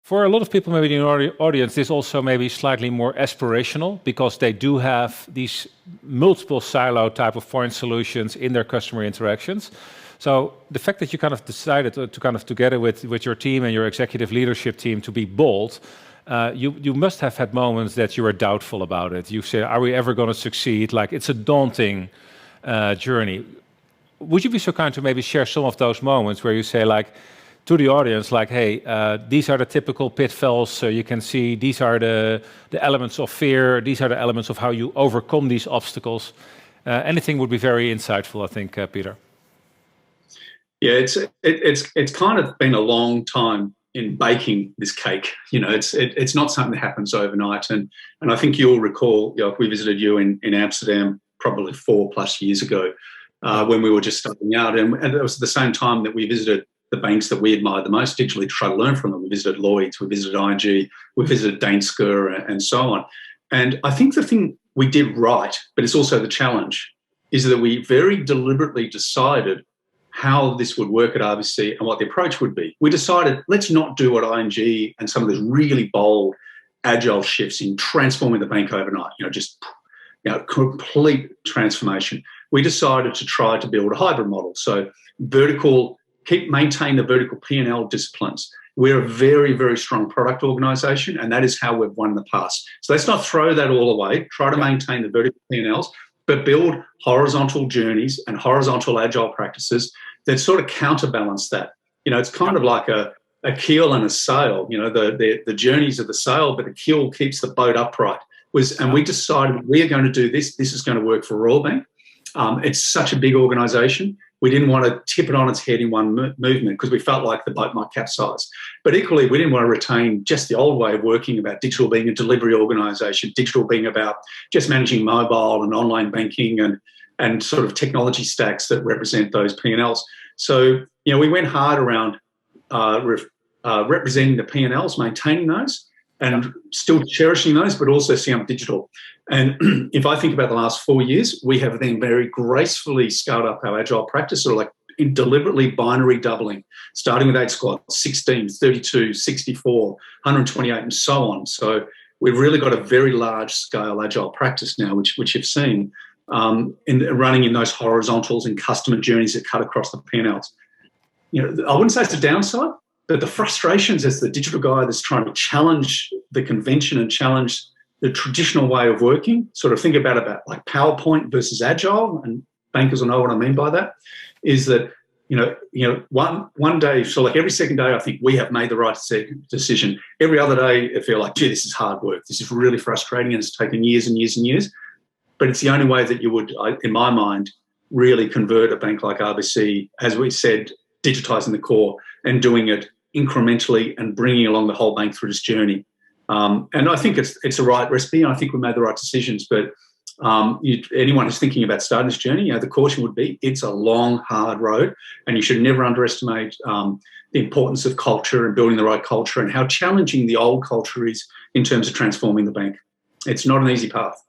For a lot of people maybe in the audience, this also may be slightly more aspirational because they do have these multiple silo type of point solutions in their customer interactions. So the fact that you kind of decided to kind of together with your team and your executive leadership team to be bold, you must have had moments that you were doubtful about it. You say, are we ever going to succeed? Like it's a daunting journey. Would you be so kind to maybe share some of those moments where you say like, to the audience, like, hey, these are the typical pitfalls. So you can see these are the elements of fear. These are the elements of how you overcome these obstacles. Anything would be very insightful, I think, Peter. Yeah, it's kind of been a long time in baking this cake. You know, it's not something that happens overnight. And I think you'll recall, you know, we visited you in Amsterdam probably 4+ years ago when we were just starting out, and it was the same time that we visited the banks that we admired the most digitally to try to learn from them. We visited Lloyds, we visited ING, we visited Danske and so on. And I think the thing we did right, but it's also the challenge, is that we very deliberately decided how this would work at RBC and what the approach would be. We decided, let's not do what ING and some of those really bold, agile shifts in transforming the bank overnight, complete transformation. We decided to try to build a hybrid model. So maintain the vertical P&L disciplines. We're a very, very strong product organisation, and that is how we've won in the past. So let's not throw that all away. Try to maintain the vertical P&Ls, but build horizontal journeys and horizontal agile practices that sort of counterbalance that. You know, it's kind of like a keel and a sail. You know, the journeys of the sail, but the keel keeps the boat upright. And we decided we are going to do this. This is going to work for Royal Bank. It's such a big organisation. We didn't want to tip it on its head in one movement because we felt like the boat might capsize. But equally, we didn't want to retain just the old way of working about digital being a delivery organisation, digital being about just managing mobile and online banking and sort of technology stacks that represent those P&Ls. So, you know, we went hard around representing the P&Ls, maintaining those, and still cherishing those, but also seeing up digital. And if I think about the last 4 years, we have then very gracefully scaled up our agile practice, sort of like in deliberately binary doubling, starting with 8 squads, 16, 32, 64, 128, and so on. So we've really got a very large scale agile practice now, which you've seen running in those horizontals and customer journeys that cut across the P&Ls. You know, I wouldn't say it's a downside, but the frustrations as the digital guy that's trying to challenge the convention and challenge the traditional way of working, sort of think about like PowerPoint versus Agile, and bankers will know what I mean by that, is that, one day, so like every second day, I think we have made the right decision. Every other day, I feel like, gee, this is hard work. This is really frustrating, and it's taken years and years and years. But it's the only way that you would, in my mind, really convert a bank like RBC, as we said, digitizing the core and doing it incrementally and bringing along the whole bank through this journey. And I think it's the right recipe, and I think we made the right decisions. But anyone who's thinking about starting this journey, the caution would be it's a long, hard road, and you should never underestimate the importance of culture and building the right culture and how challenging the old culture is in terms of transforming the bank. It's not an easy path.